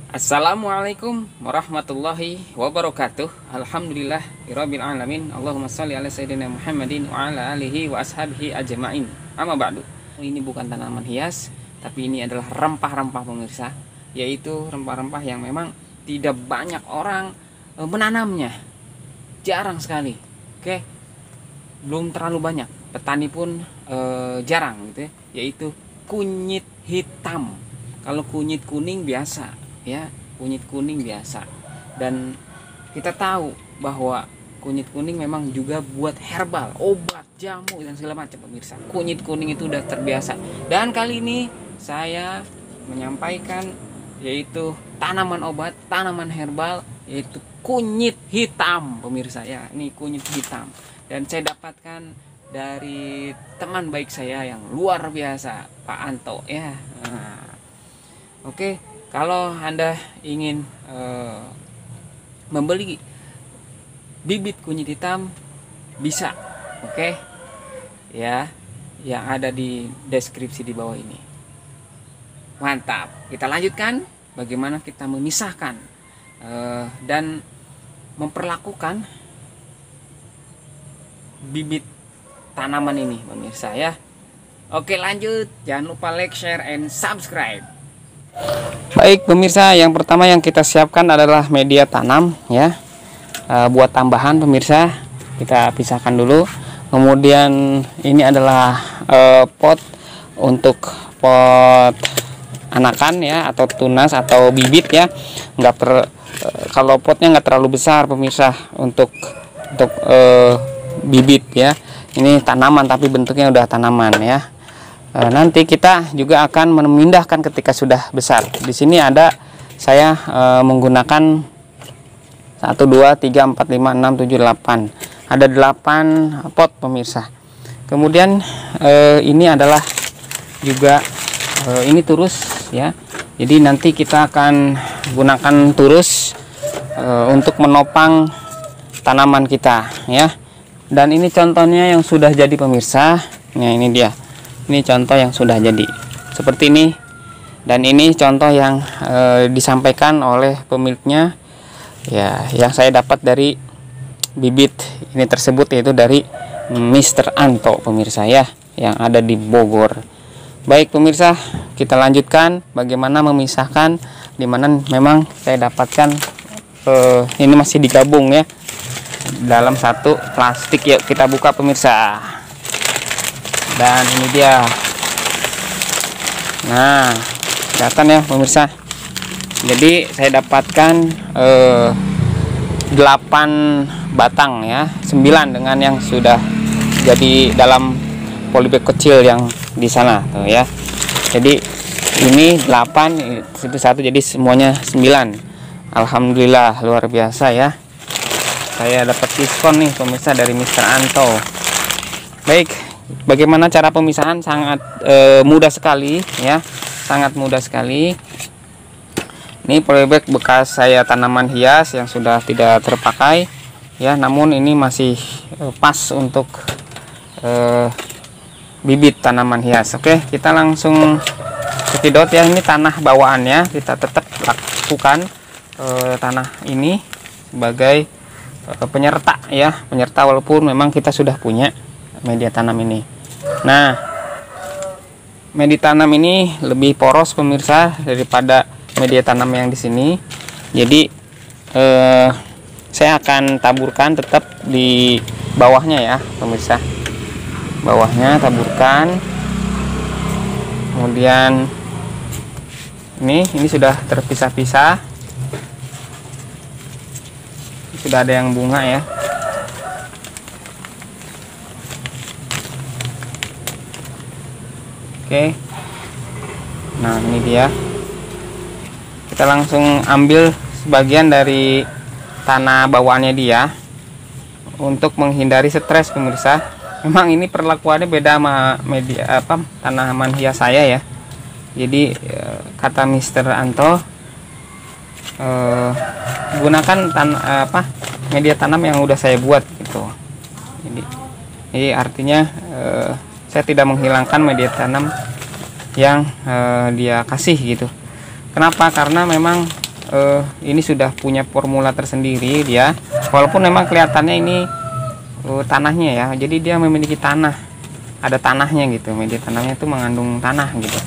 Assalamualaikum warahmatullahi wabarakatuh. Alhamdulillah rabbil alamin. Allahumma shalli ala sayyidina Muhammadin wa ala alihi wa ashabihi ajma'in. Amma ba'du. Ini bukan tanaman hias, tapi ini adalah rempah-rempah pemirsa, yaitu rempah-rempah yang memang tidak banyak orang menanamnya. Jarang sekali. Oke. Belum terlalu banyak. Petani pun jarang gitu ya, yaitu kunyit hitam. Kalau kunyit kuning biasa, ya, kunyit kuning biasa. Dan kita tahu bahwa kunyit kuning memang juga buat herbal, obat, jamu dan segala macam pemirsa. Kunyit kuning itu udah terbiasa. Dan kali ini saya menyampaikan yaitu tanaman obat, tanaman herbal, yaitu kunyit hitam pemirsa ya. Ini kunyit hitam. Dan saya dapatkan dari teman baik saya yang luar biasa, Pak Anto ya. Nah, oke, kalau Anda ingin membeli bibit kunyit hitam bisa, oke, ya, yang ada di deskripsi di bawah ini. Mantap, kita lanjutkan bagaimana kita memisahkan dan memperlakukan bibit tanaman ini pemirsa ya. Oke, lanjut, jangan lupa like, share, and subscribe. Baik pemirsa, yang pertama yang kita siapkan adalah media tanam ya. Buat tambahan pemirsa, kita pisahkan dulu. Kemudian ini adalah pot untuk pot anakan ya, atau tunas atau bibit ya. Kalau potnya nggak terlalu besar pemirsa untuk bibit ya. Ini tanaman tapi bentuknya udah tanaman ya. Nanti kita juga akan memindahkan ketika sudah besar. Di sini ada saya menggunakan 1 2 3 4 5 6 7 8. Ada 8 pot pemirsa. Kemudian ini adalah juga ini turus ya. Jadi nanti kita akan gunakan turus untuk menopang tanaman kita ya. Dan ini contohnya yang sudah jadi pemirsa. Nah, ini dia. Ini contoh yang sudah jadi seperti ini. Dan ini contoh yang disampaikan oleh pemiliknya ya, yang saya dapat dari bibit ini tersebut, yaitu dari Mr. Anto pemirsa ya, yang ada di Bogor. Baik pemirsa, kita lanjutkan bagaimana memisahkan, dimana memang saya dapatkan ini masih digabung ya dalam satu plastik. Yuk kita buka pemirsa. Dan ini dia. Nah, kelihatan ya pemirsa. Jadi saya dapatkan 8 batang ya, 9 dengan yang sudah jadi dalam polybag kecil yang di sana tuh ya. Jadi ini 8, itu 1, jadi semuanya 9. Alhamdulillah luar biasa ya. Saya dapat diskon nih pemirsa dari Mr. Anto. Baik, bagaimana cara pemisahan? Sangat mudah sekali ya, sangat mudah sekali. Ini polybag bekas saya tanaman hias yang sudah tidak terpakai ya, namun ini masih pas untuk bibit tanaman hias. Oke, kita langsung cekidot ya. Ini tanah bawaannya, kita tetap lakukan tanah ini sebagai penyerta ya, penyerta walaupun memang kita sudah punya media tanam ini. Nah, media tanam ini lebih poros pemirsa daripada media tanam yang di sini. Jadi saya akan taburkan tetap di bawahnya ya pemirsa. Bawahnya taburkan. Kemudian ini sudah terpisah-pisah. Sudah ada yang bunga ya. Oke. Nah, ini dia. Kita langsung ambil sebagian dari tanah bawaannya dia untuk menghindari stres pemirsa. Memang ini perlakuannya beda sama media tanaman hias saya ya. Jadi kata Mr. Anto, gunakan media tanam yang udah saya buat gitu. Jadi artinya saya tidak menghilangkan media tanam yang dia kasih gitu. Kenapa? Karena memang ini sudah punya formula tersendiri dia, walaupun memang kelihatannya ini tanahnya ya, jadi dia memiliki tanah, ada tanahnya gitu, media tanamnya itu mengandung tanah gitu.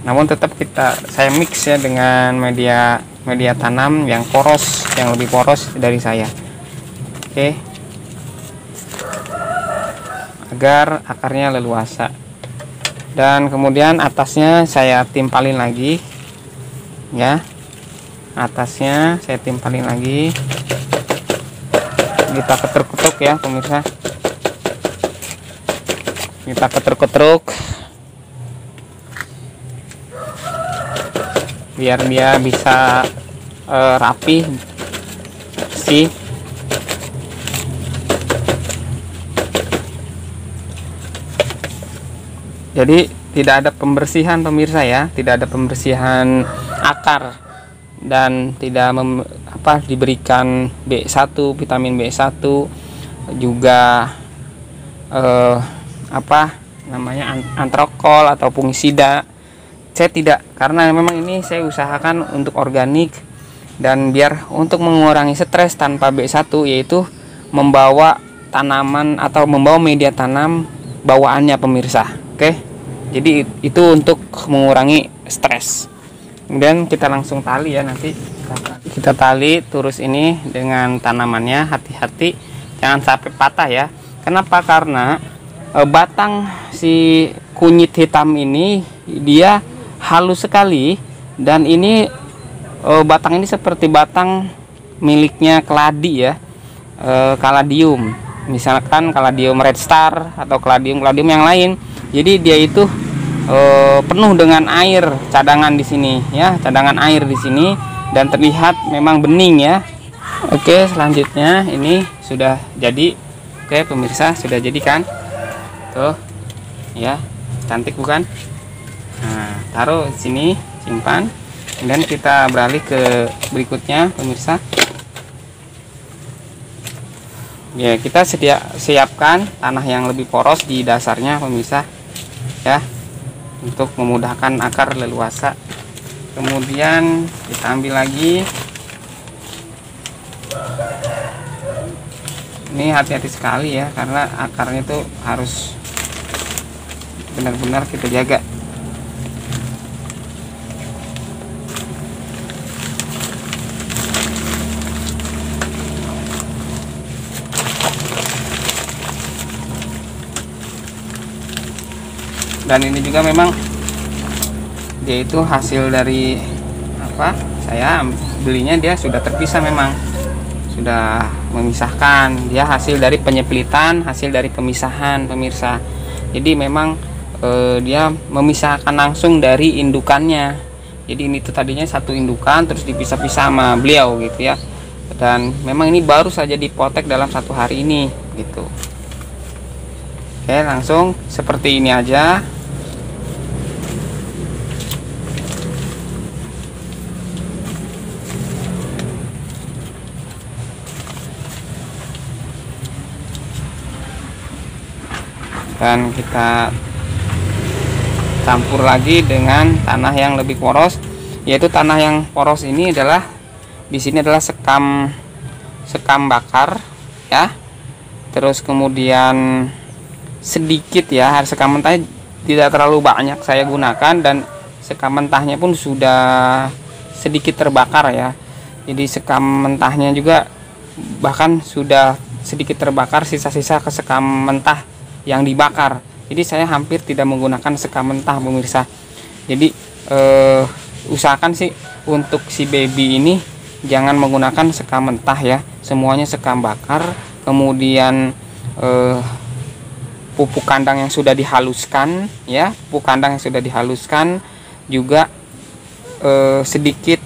Namun tetap saya mix ya dengan media tanam yang poros, yang lebih poros dari saya. Oke, agar akarnya leluasa. Dan kemudian atasnya saya timpalin lagi ya, atasnya saya timpalin lagi, kita ketruk-ketruk ya pemirsa, kita ketruk-ketruk biar dia bisa rapi sih. Jadi tidak ada pembersihan pemirsa ya, tidak ada pembersihan akar, dan tidak diberikan B1, vitamin B1, juga antrokol atau fungisida. Saya tidak, karena memang ini saya usahakan untuk organik dan biar untuk mengurangi stres tanpa B1, yaitu membawa tanaman atau membawa media tanam bawaannya pemirsa. Oke, jadi itu untuk mengurangi stres. Kemudian kita langsung tali ya, nanti kita tali terus ini dengan tanamannya, hati-hati jangan sampai patah ya. Kenapa? Karena batang si kunyit hitam ini dia halus sekali, dan ini batang ini seperti batang miliknya keladi ya, kaladium, misalkan kaladium red star atau kaladium yang lain. Jadi dia itu penuh dengan air, cadangan di sini ya, cadangan air di sini, dan terlihat memang bening ya. Oke, selanjutnya ini sudah jadi. Oke pemirsa, sudah jadi kan tuh ya, cantik bukan? Nah, taruh di sini, simpan. Kemudian kita beralih ke berikutnya pemirsa ya, kita siapkan tanah yang lebih poros di dasarnya pemirsa ya, untuk memudahkan akar leluasa. Kemudian kita ambil lagi, ini hati-hati sekali ya, karena akarnya itu harus benar-benar kita jaga. Dan ini juga memang dia itu hasil dari saya belinya, dia sudah terpisah, memang sudah memisahkan, dia hasil dari penyepelitan, hasil dari pemisahan pemirsa. Jadi memang dia memisahkan langsung dari indukannya. Jadi ini tuh tadinya satu indukan terus dipisah-pisah sama beliau gitu ya, dan memang ini baru saja dipotek dalam 1 hari ini gitu. Oke, langsung seperti ini aja. Dan kita campur lagi dengan tanah yang lebih poros, yaitu tanah yang poros ini adalah di sini adalah sekam bakar ya. Terus kemudian sedikit ya, sekam mentah tidak terlalu banyak saya gunakan, dan sekam mentahnya pun sudah sedikit terbakar ya. Jadi sekam mentahnya juga bahkan sudah sedikit terbakar, sisa-sisa ke sekam mentah yang dibakar. Jadi saya hampir tidak menggunakan sekam mentah pemirsa. Jadi usahakan sih untuk si baby ini jangan menggunakan sekam mentah ya, semuanya sekam bakar. Kemudian pupuk kandang yang sudah dihaluskan ya, pupuk kandang yang sudah dihaluskan juga sedikit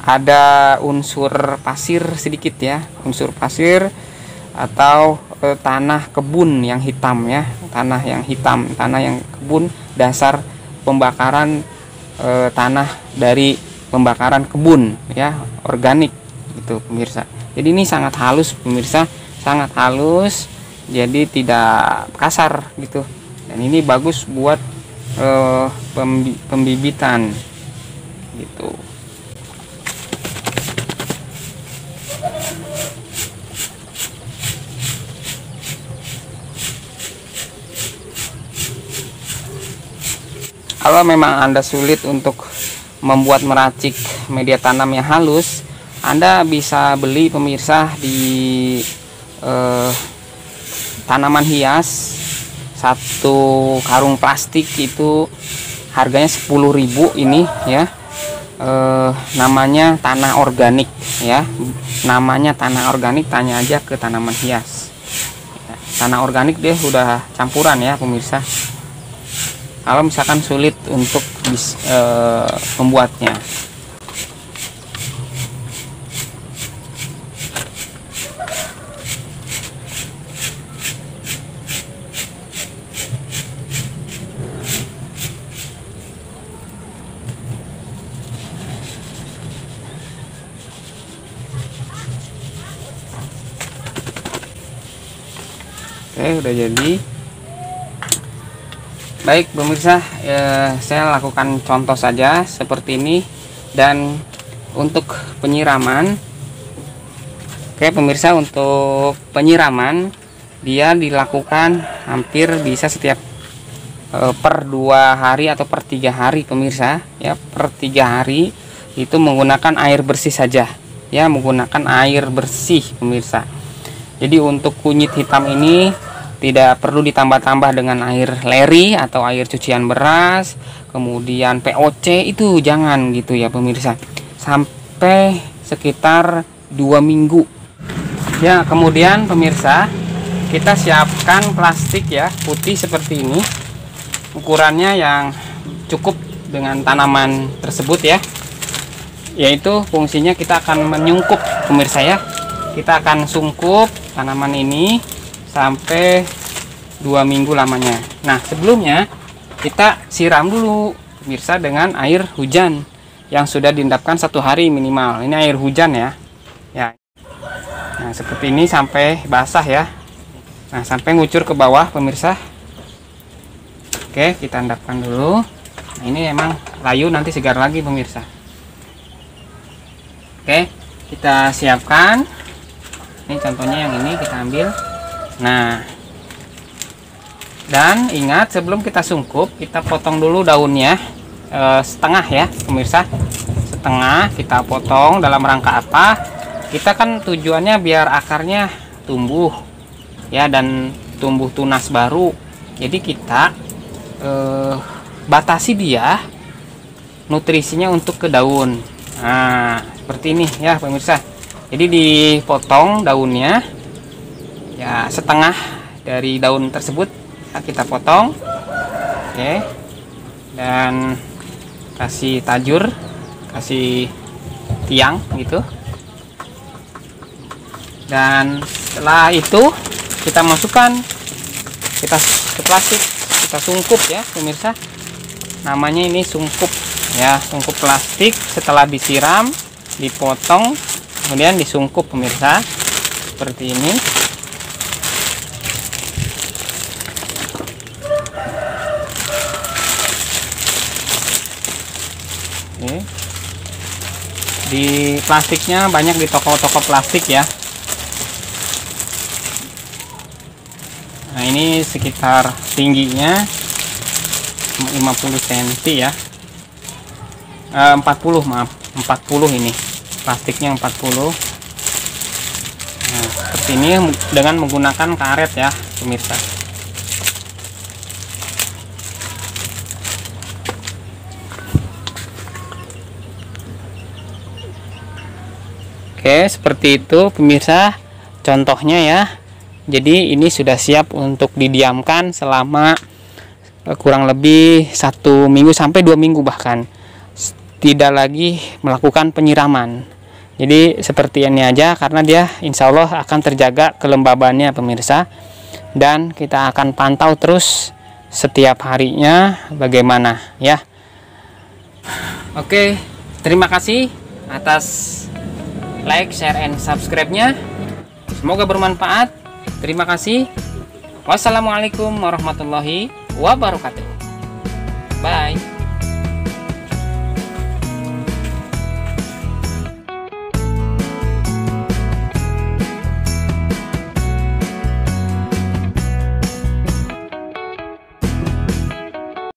ada unsur pasir sedikit ya, unsur pasir atau tanah kebun yang hitam ya, tanah yang hitam, tanah yang kebun, dasar pembakaran tanah dari pembakaran kebun ya, organik gitu pemirsa. Jadi ini sangat halus pemirsa, sangat halus, jadi tidak kasar gitu. Dan ini bagus buat pembibitan gitu. Kalau memang Anda sulit untuk membuat meracik media tanam yang halus, Anda bisa beli pemirsa di tanaman hias. Satu karung plastik itu harganya 10.000 ini ya. Namanya tanah organik ya. Namanya tanah organik, tanya aja ke tanaman hias. Tanah organik dia udah campuran ya pemirsa. Kalau misalkan sulit untuk membuatnya. Oke, udah jadi. Baik pemirsa, saya lakukan contoh saja seperti ini. Dan untuk penyiraman, oke pemirsa, untuk penyiraman dia dilakukan hampir bisa setiap per 2 hari atau per 3 hari pemirsa ya. Per 3 hari itu menggunakan air bersih saja ya, menggunakan air bersih pemirsa. Jadi untuk kunyit hitam ini tidak perlu ditambah-tambah dengan air leri atau air cucian beras, kemudian POC itu jangan gitu ya pemirsa. Sampai sekitar 2 minggu. Ya, kemudian pemirsa, kita siapkan plastik ya, putih seperti ini. Ukurannya yang cukup dengan tanaman tersebut ya. Yaitu fungsinya kita akan menyungkup pemirsa ya. Kita akan sungkup tanaman ini sampai 2 minggu lamanya. Nah, sebelumnya kita siram dulu pemirsa dengan air hujan yang sudah diendapkan 1 hari minimal. Ini air hujan ya. Nah, seperti ini sampai basah ya. Nah, sampai ngucur ke bawah pemirsa. Oke, kita endapkan dulu. Nah, ini emang layu, nanti segar lagi pemirsa. Oke, kita siapkan. Ini contohnya yang ini kita ambil. Nah, dan ingat sebelum kita sungkup, kita potong dulu daunnya setengah ya pemirsa. Setengah kita potong dalam rangka apa? Kita kan tujuannya biar akarnya tumbuh ya, dan tumbuh tunas baru. Jadi kita batasi dia nutrisinya untuk ke daun. Nah, seperti ini ya pemirsa. Jadi dipotong daunnya ya, setengah dari daun tersebut kita potong. Oke, dan kasih tajur, kasih tiang gitu. Dan setelah itu kita masukkan, kita ke plastik, kita sungkup ya pemirsa. Namanya ini sungkup ya, sungkup plastik. Setelah disiram, dipotong, kemudian disungkup pemirsa seperti ini. Oke. Di plastiknya banyak di toko-toko plastik ya. Nah, ini sekitar tingginya 50 cm ya. 40 maaf, 40 ini. Plastiknya 40. Nah, seperti ini dengan menggunakan karet ya, pemirsa. Oke, seperti itu pemirsa contohnya ya. Jadi ini sudah siap untuk didiamkan selama kurang lebih 1 minggu sampai 2 minggu bahkan. Tidak lagi melakukan penyiraman. Jadi seperti ini aja, karena dia insya Allah akan terjaga kelembabannya pemirsa. Dan kita akan pantau terus setiap harinya bagaimana ya. Oke, terima kasih atas like, share, and subscribe-nya. Semoga bermanfaat. Terima kasih. Wassalamualaikum warahmatullahi wabarakatuh. Bye.